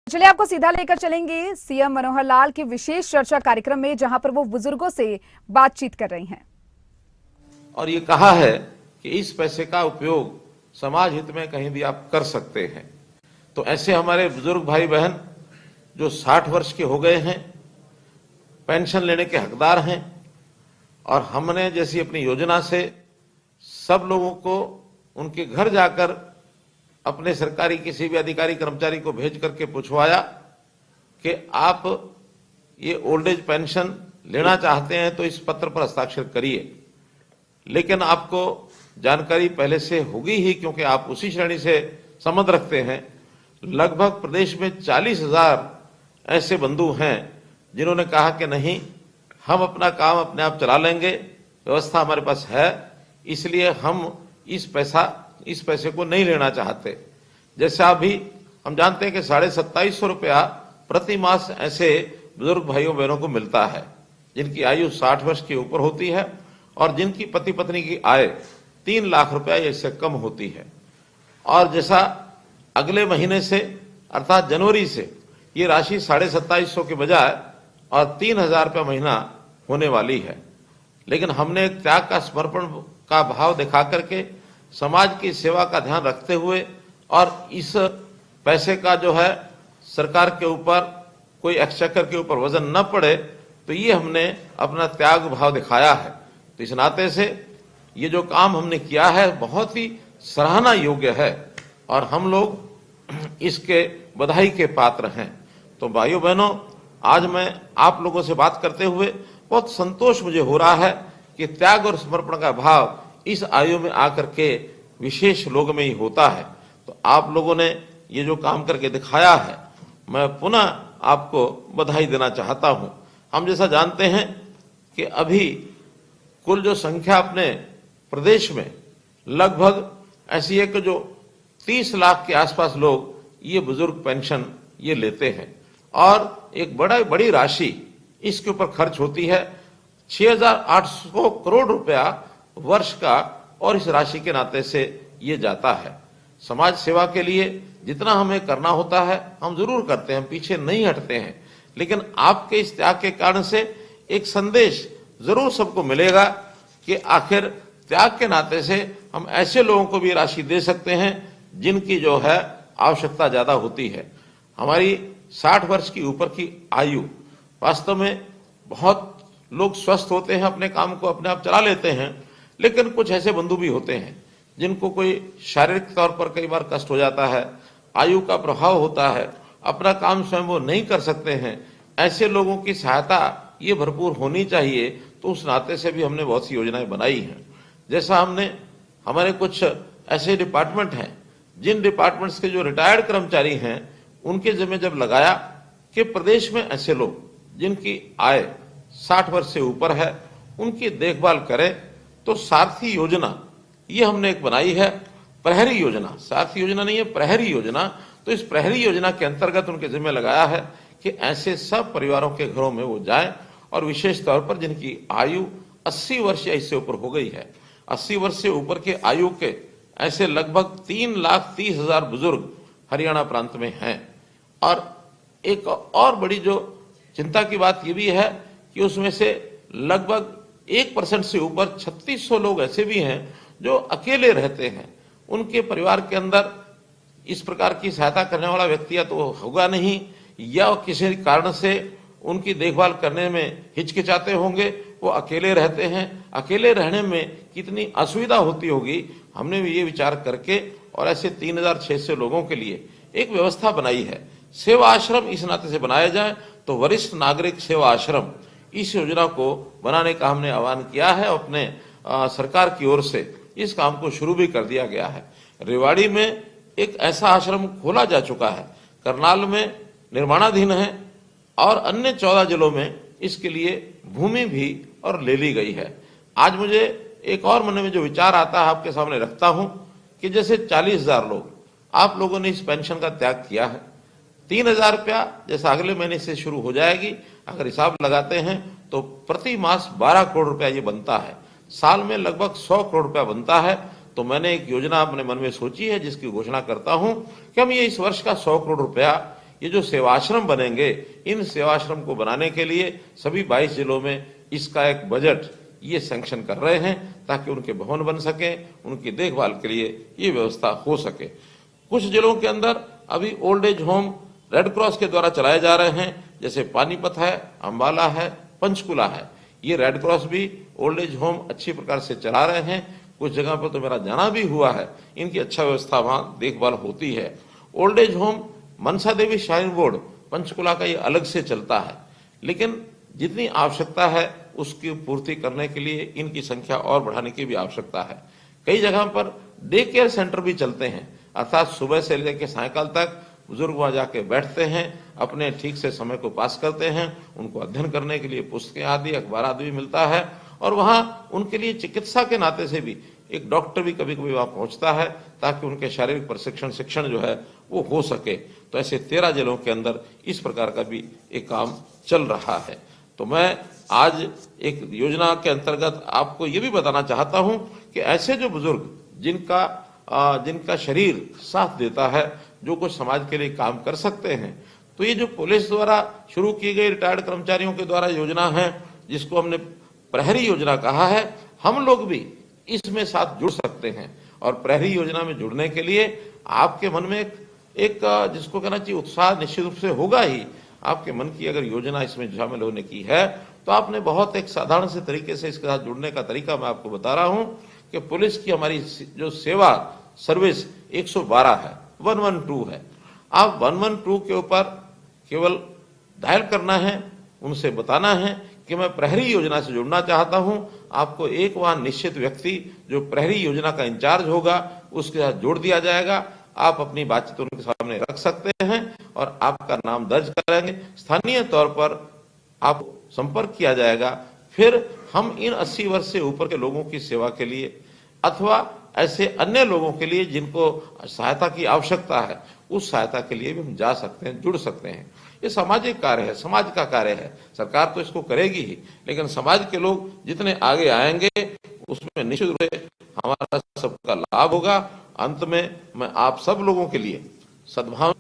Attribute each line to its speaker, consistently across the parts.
Speaker 1: चलिए आपको सीधा लेकर चलेंगे सीएम मनोहर लाल के विशेष चर्चा कार्यक्रम में, जहां पर वो बुजुर्गों से बातचीत कर रही हैं।
Speaker 2: और ये कहा है कि इस पैसे का उपयोग समाज हित में कहीं भी आप कर सकते हैं। तो ऐसे हमारे बुजुर्ग भाई बहन जो 60 वर्ष के हो गए हैं, पेंशन लेने के हकदार हैं, और हमने जैसी अपनी योजना से सब लोगों को उनके घर जाकर अपने सरकारी किसी भी अधिकारी कर्मचारी को भेज करके पूछवाया कि आप ये ओल्ड एज पेंशन लेना चाहते हैं तो इस पत्र पर हस्ताक्षर करिए। लेकिन आपको जानकारी पहले से होगी ही, क्योंकि आप उसी श्रेणी से संबंध रखते हैं। लगभग प्रदेश में 40,000 ऐसे बंधु हैं जिन्होंने कहा कि नहीं, हम अपना काम अपने आप चला लेंगे, व्यवस्था हमारे पास है, इसलिए हम इस पैसे को नहीं लेना चाहते। जैसे अभी हम जानते हैं कि 2750 रुपया प्रति मास ऐसे बुजुर्ग भाइयों बहनों को मिलता है जिनकी आयु 60 वर्ष के ऊपर होती है और जिनकी पति पत्नी की आय 3 लाख रुपया या इससे कम होती है। और जैसा अगले महीने से अर्थात जनवरी से ये राशि 2750 के बजाय और 3000 रुपया महीना होने वाली है। लेकिन हमने एक त्याग का समर्पण का भाव दिखा करके समाज की सेवा का ध्यान रखते हुए और इस पैसे का जो है सरकार के ऊपर कोई एक्सचेकर के ऊपर वजन न पड़े, तो ये हमने अपना त्याग भाव दिखाया है। तो इस नाते से ये जो काम हमने किया है बहुत ही सराहना योग्य है और हम लोग इसके बधाई के पात्र हैं। तो भाइयों बहनों, आज मैं आप लोगों से बात करते हुए बहुत संतोष मुझे हो रहा है कि त्याग और समर्पण का भाव इस आयु में आकर के विशेष लोगों में ही होता है। तो आप लोगों ने ये जो काम करके दिखाया है, मैं पुनः आपको बधाई देना चाहता हूं। हम जैसा जानते हैं कि अभी कुल जो संख्या अपने प्रदेश में लगभग ऐसी है कि जो 30 लाख के आसपास लोग ये बुजुर्ग पेंशन ये लेते हैं और एक बड़ी राशि इसके ऊपर खर्च होती है, 6,800 करोड़ रुपया वर्ष का, और इस राशि के नाते से ये जाता है। समाज सेवा के लिए जितना हमें करना होता है हम जरूर करते हैं, हम पीछे नहीं हटते हैं। लेकिन आपके इस त्याग के कारण से एक संदेश जरूर सबको मिलेगा कि आखिर त्याग के नाते से हम ऐसे लोगों को भी राशि दे सकते हैं जिनकी जो है आवश्यकता ज्यादा होती है। हमारी 60 वर्ष की ऊपर की आयु, वास्तव में बहुत लोग स्वस्थ होते हैं, अपने काम को अपने आप चला लेते हैं, लेकिन कुछ ऐसे बंधु भी होते हैं जिनको कोई शारीरिक तौर पर कई बार कष्ट हो जाता है, आयु का प्रभाव होता है, अपना काम स्वयं वो नहीं कर सकते हैं। ऐसे लोगों की सहायता ये भरपूर होनी चाहिए। तो उस नाते से भी हमने बहुत सी योजनाएं बनाई हैं। जैसा हमने हमारे कुछ ऐसे डिपार्टमेंट हैं जिन डिपार्टमेंट्स के जो रिटायर्ड कर्मचारी हैं उनके जिम्मे जब लगाया कि प्रदेश में ऐसे लोग जिनकी आय 60 वर्ष से ऊपर है उनकी देखभाल करें, तो सारथी योजना ये हमने एक बनाई है। प्रहरी योजना, सारथी योजना नहीं है, प्रहरी योजना। तो इस प्रहरी योजना के अंतर्गत उनके जिम्मे लगाया है कि ऐसे सब परिवारों के घरों में वो जाएं और विशेष तौर पर जिनकी आयु 80 वर्ष या इससे ऊपर हो गई है, 80 वर्ष से ऊपर के आयु के ऐसे लगभग 3,30,000 बुजुर्ग हरियाणा प्रांत में हैं। और एक और बड़ी जो चिंता की बात ये भी है कि उसमें से लगभग 1% से ऊपर 3600 लोग ऐसे भी हैं जो अकेले रहते हैं। उनके परिवार के अंदर इस प्रकार की सहायता करने वाला व्यक्ति या तो होगा नहीं, या किसी कारण से उनकी देखभाल करने में हिचकिचाते होंगे, वो अकेले रहते हैं। अकेले रहने में कितनी असुविधा होती होगी, हमने भी ये विचार करके और ऐसे 3,600 लोगों के लिए एक व्यवस्था बनाई है। सेवा आश्रम इस नाते से बनाया जाए तो वरिष्ठ नागरिक सेवा आश्रम, इस योजना को बनाने का हमने आह्वान किया है। अपने सरकार की ओर से इस काम को शुरू भी कर दिया गया है। रेवाड़ी में एक ऐसा आश्रम खोला जा चुका है, करनाल में निर्माणाधीन है और अन्य 14 जिलों में इसके लिए भूमि भी और ले ली गई है। आज मुझे एक और मन में जो विचार आता है आपके सामने रखता हूं कि जैसे 40,000 लोग आप लोगों ने इस पेंशन का त्याग किया है, 3,000 रुपया जैसा अगले महीने से शुरू हो जाएगी, अगर हिसाब लगाते हैं तो प्रति मास 12 करोड़ रुपया ये बनता है, साल में लगभग 100 करोड़ रुपया बनता है। तो मैंने एक योजना अपने मन में सोची है जिसकी घोषणा करता हूं कि हम ये इस वर्ष का 100 करोड़ रुपया ये जो सेवाश्रम बनेंगे, इन सेवाश्रम को बनाने के लिए सभी 22 जिलों में इसका एक बजट ये सैंक्शन कर रहे हैं ताकि उनके भवन बन सके, उनकी देखभाल के लिए ये व्यवस्था हो सके। कुछ जिलों के अंदर अभी old age home red cross के द्वारा चलाए जा रहे हैं, जैसे पानीपत है, अंबाला है, पंचकुला है। ये रेड क्रॉस भी ओल्ड एज होम अच्छी प्रकार से चला रहे हैं। कुछ जगह पर तो मेरा जाना भी हुआ है, इनकी अच्छा व्यवस्था वहां देखभाल होती है। Old age home Mansa Devi shrine board Panchkula का ये अलग से चलता है, लेकिन जितनी आवश्यकता है उसकी पूर्ति करने के लिए इनकी संख्या और बढ़ाने की भी आवश्यकता है। कई जगह पर डे केयर सेंटर भी चलते हैं, अर्थात सुबह से लेकर सायकाल तक बुजुर्ग वहां जाके बैठते हैं, अपने ठीक से समय को पास करते हैं, उनको अध्ययन करने के लिए पुस्तकें आदि अखबार आदि भी मिलता है, और वहां उनके लिए चिकित्सा के नाते से भी एक डॉक्टर भी कभी कभी वहां पहुंचता है ताकि उनके शारीरिक प्रशिक्षण शिक्षण जो है वो हो सके। तो ऐसे 13 जिलों के अंदर इस प्रकार का भी एक काम चल रहा है। तो मैं आज एक योजना के अंतर्गत आपको ये भी बताना चाहता हूं कि ऐसे जो बुजुर्ग जिनका शरीर साथ देता है, जो कुछ समाज के लिए काम कर सकते हैं, तो ये जो पुलिस द्वारा शुरू की गई रिटायर्ड कर्मचारियों के द्वारा योजना है, जिसको हमने प्रहरी योजना कहा है, हम लोग भी इसमें साथ जुड़ सकते हैं। और प्रहरी योजना में जुड़ने के लिए आपके मन में एक जिसको कहना चाहिए उत्साह निश्चित रूप से होगा ही। आपके मन की अगर योजना इसमें शामिल होने की है तो आपने बहुत एक साधारण से तरीके से इसके साथ जुड़ने का तरीका मैं आपको बता रहा हूं कि पुलिस की हमारी जो सेवा सर्विस 112 है, 112 है। आप 112 के ऊपर केवल डायल करना है, उनसे बताना है कि मैं प्रहरी योजना से जुड़ना चाहता हूं। आपको एक वहां निश्चित व्यक्ति जो प्रहरी योजना का इंचार्ज होगा उसके साथ जोड़ दिया जाएगा। आप अपनी बातचीत उनके सामने रख सकते हैं और आपका नाम दर्ज करेंगे। स्थानीय तौर पर आप संपर्क किया जाएगा। फिर हम इन 80 वर्ष से ऊपर के लोगों की सेवा के लिए अथवा ऐसे अन्य लोगों के लिए जिनको सहायता की आवश्यकता है, उस सहायता के लिए भी हम जा सकते हैं, जुड़ सकते हैं। ये सामाजिक कार्य है, समाज का कार्य है। सरकार तो इसको करेगी ही, लेकिन समाज के लोग जितने आगे आएंगे उसमें निश्चित रूप से हमारा सबका लाभ होगा। अंत में मैं आप सब लोगों के लिए सद्भावना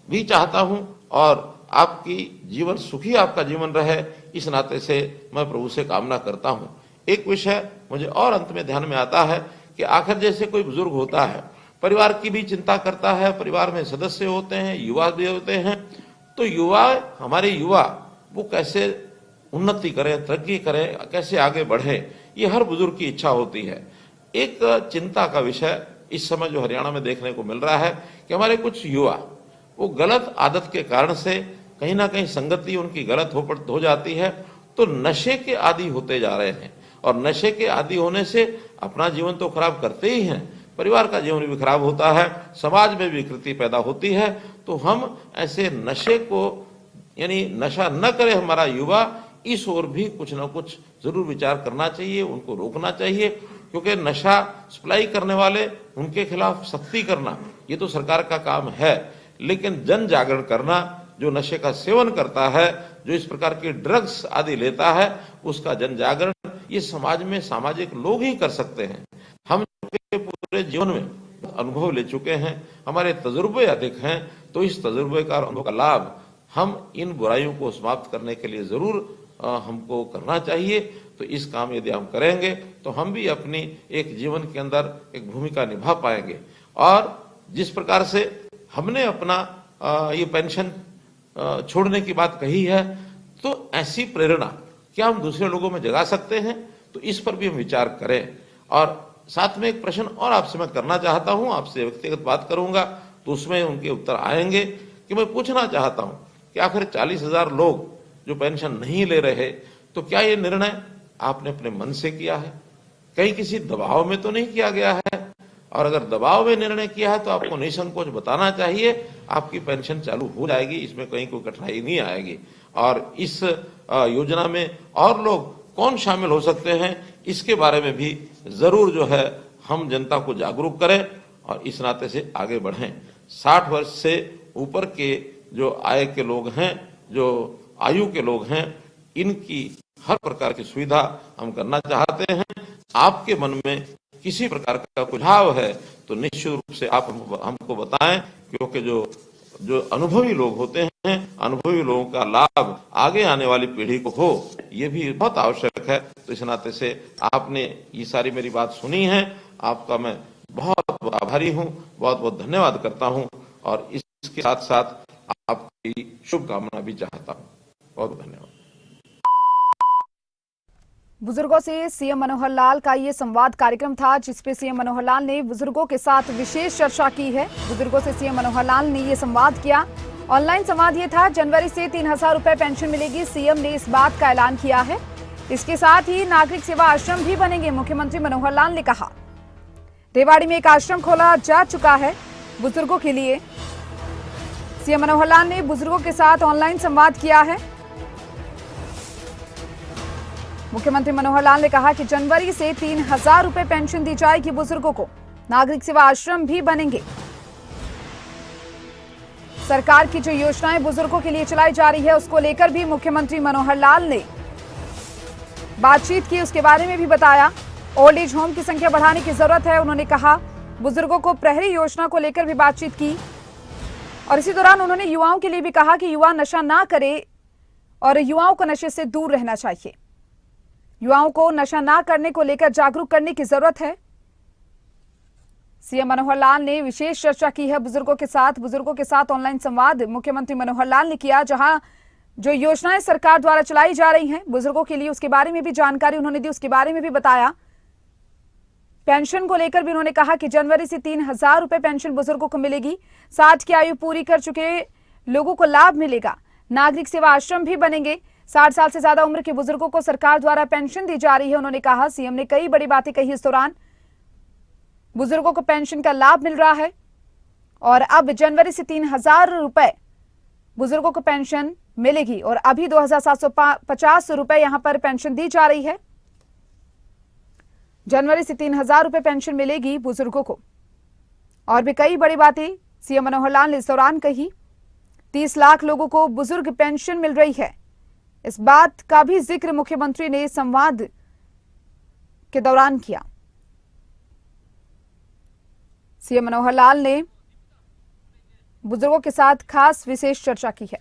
Speaker 2: भी चाहता हूं और आपकी जीवन सुखी आपका जीवन रहे, इस नाते से मैं प्रभु से कामना करता हूं। एक विषय मुझे और अंत में ध्यान में आता है कि आखिर जैसे कोई बुजुर्ग होता है, परिवार की भी चिंता करता है, परिवार में सदस्य होते हैं, युवा भी होते हैं, तो हमारे युवा वो कैसे उन्नति करें, तरक्की करें, कैसे आगे बढ़े, ये हर बुजुर्ग की इच्छा होती है। एक चिंता का विषय इस समय जो हरियाणा में देखने को मिल रहा है कि हमारे कुछ युवा वो गलत आदत के कारण से कहीं ना कहीं संगति उनकी गलत हो जाती है, तो नशे के आदी होते जा रहे हैं। और नशे के आदी होने से अपना जीवन तो खराब करते ही हैं, परिवार का जीवन भी खराब होता है, समाज में विकृति पैदा होती है। तो हम ऐसे नशे को यानी नशा न करे हमारा युवा, इस ओर भी कुछ ना कुछ जरूर विचार करना चाहिए, उनको रोकना चाहिए। क्योंकि नशा सप्लाई करने वाले उनके खिलाफ सख्ती करना ये तो सरकार का काम है, लेकिन जन जागरण करना, जो नशे का सेवन करता है, जो इस प्रकार के ड्रग्स आदि लेता है, उसका जन जागरण ये समाज में सामाजिक लोग ही कर सकते हैं। हम पूरे जीवन में अनुभव ले चुके हैं, हमारे तजुर्बे अधिक हैं, तो इस तजुर्बे का अनुभव का लाभ हम इन बुराइयों को समाप्त करने के लिए जरूर हमको करना चाहिए। तो इस काम यदि हम करेंगे तो हम भी अपनी एक जीवन के अंदर एक भूमिका निभा पाएंगे। और जिस प्रकार से हमने अपना ये पेंशन छोड़ने की बात कही है, तो ऐसी प्रेरणा क्या हम दूसरे लोगों में जगा सकते हैं? तो इस पर भी हम विचार करें। और साथ में एक प्रश्न और आपसे मैं करना चाहता हूं, आपसे व्यक्तिगत बात करूंगा तो उसमें उनके उत्तर आएंगे कि मैं पूछना चाहता हूं कि आखिर 40,000 लोग जो पेंशन नहीं ले रहे, तो क्या ये निर्णय आपने अपने मन से किया है? कहीं किसी दबाव में तो नहीं किया गया है? और अगर दबाव में निर्णय किया है तो आपको निसंकोच बताना चाहिए, आपकी पेंशन चालू हो जाएगी, इसमें कहीं कोई कठिनाई नहीं आएगी। और इस योजना में और लोग कौन शामिल हो सकते हैं, इसके बारे में भी जरूर जो है हम जनता को जागरूक करें और इस नाते से आगे बढ़ें। 60 वर्ष से ऊपर के जो आय के लोग हैं, जो आयु के लोग हैं, इनकी हर प्रकार की सुविधा हम करना चाहते हैं। आपके मन में किसी प्रकार का सुझाव है तो निश्चित रूप से आप हमको बताएं, क्योंकि जो जो अनुभवी लोग होते हैं, अनुभवी लोगों का लाभ आगे आने वाली पीढ़ी को हो, ये भी बहुत आवश्यक है। तो इस नाते से आपने ये सारी मेरी बात सुनी है, आपका मैं बहुत आभारी हूं, बहुत बहुत धन्यवाद करता हूं और इसके साथ साथ आपकी शुभकामना भी चाहता हूं। बहुत धन्यवाद।
Speaker 1: बुजुर्गों से सीएम मनोहर लाल का ये संवाद कार्यक्रम था, जिसपे सीएम मनोहर लाल ने बुजुर्गों के साथ विशेष चर्चा की है। बुजुर्गों से सीएम मनोहर लाल ने ये संवाद किया। ऑनलाइन संवाद ये था। जनवरी से 3,000 रुपए पेंशन मिलेगी, सीएम ने इस बात का ऐलान किया है। इसके साथ ही नागरिक सेवा आश्रम भी बनेंगे, मुख्यमंत्री मनोहर लाल ने कहा। रेवाड़ी में एक आश्रम खोला जा चुका है बुजुर्गों के लिए। सीएम मनोहर लाल ने बुजुर्गों के साथ ऑनलाइन संवाद किया है। मुख्यमंत्री मनोहर लाल ने कहा कि जनवरी से 3,000 रुपए पेंशन दी जाएगी बुजुर्गों को, नागरिक सेवा आश्रम भी बनेंगे। सरकार की जो योजनाएं बुजुर्गों के लिए चलाई जा रही है, उसको लेकर भी मुख्यमंत्री मनोहर लाल ने बातचीत की, उसके बारे में भी बताया। ओल्ड एज होम की संख्या बढ़ाने की जरूरत है, उन्होंने कहा। बुजुर्गों को प्रहरी योजना को लेकर भी बातचीत की और इसी दौरान उन्होंने युवाओं के लिए भी कहा कि युवा नशा ना करे और युवाओं को नशे से दूर रहना चाहिए। युवाओं को नशा ना करने को लेकर जागरूक करने की जरूरत है। सीएम मनोहर लाल ने विशेष चर्चा की है बुजुर्गों के साथ ऑनलाइन संवाद मुख्यमंत्री मनोहर लाल ने किया, जहां जो योजनाएं सरकार द्वारा चलाई जा रही हैं बुजुर्गों के लिए, उसके बारे में भी जानकारी उन्होंने दी, उसके बारे में भी बताया। पेंशन को लेकर भी उन्होंने कहा कि जनवरी से 3,000 रुपए पेंशन बुजुर्गों को मिलेगी। 60 की आयु पूरी कर चुके लोगों को लाभ मिलेगा। नागरिक सेवा आश्रम भी बनेंगे। 60 साल से ज्यादा उम्र के बुजुर्गों को सरकार द्वारा पेंशन दी जा रही है, उन्होंने कहा। सीएम ने कई बड़ी बातें कही इस दौरान। बुजुर्गों को पेंशन का लाभ मिल रहा है और अब जनवरी से 3,000 रुपए बुजुर्गों को पेंशन मिलेगी और अभी 2,750 रुपए यहां पर पेंशन दी जा रही है। जनवरी से 3,000 रुपए पेंशन मिलेगी बुजुर्गों को। और भी कई बड़ी बातें सीएम मनोहर लाल ने इस दौरान कही। 30 लाख लोगों को बुजुर्ग पेंशन मिल रही है, इस बात का भी जिक्र मुख्यमंत्री ने संवाद के दौरान किया। सीएम मनोहर लाल ने बुजुर्गों के साथ खास विशेष चर्चा की है।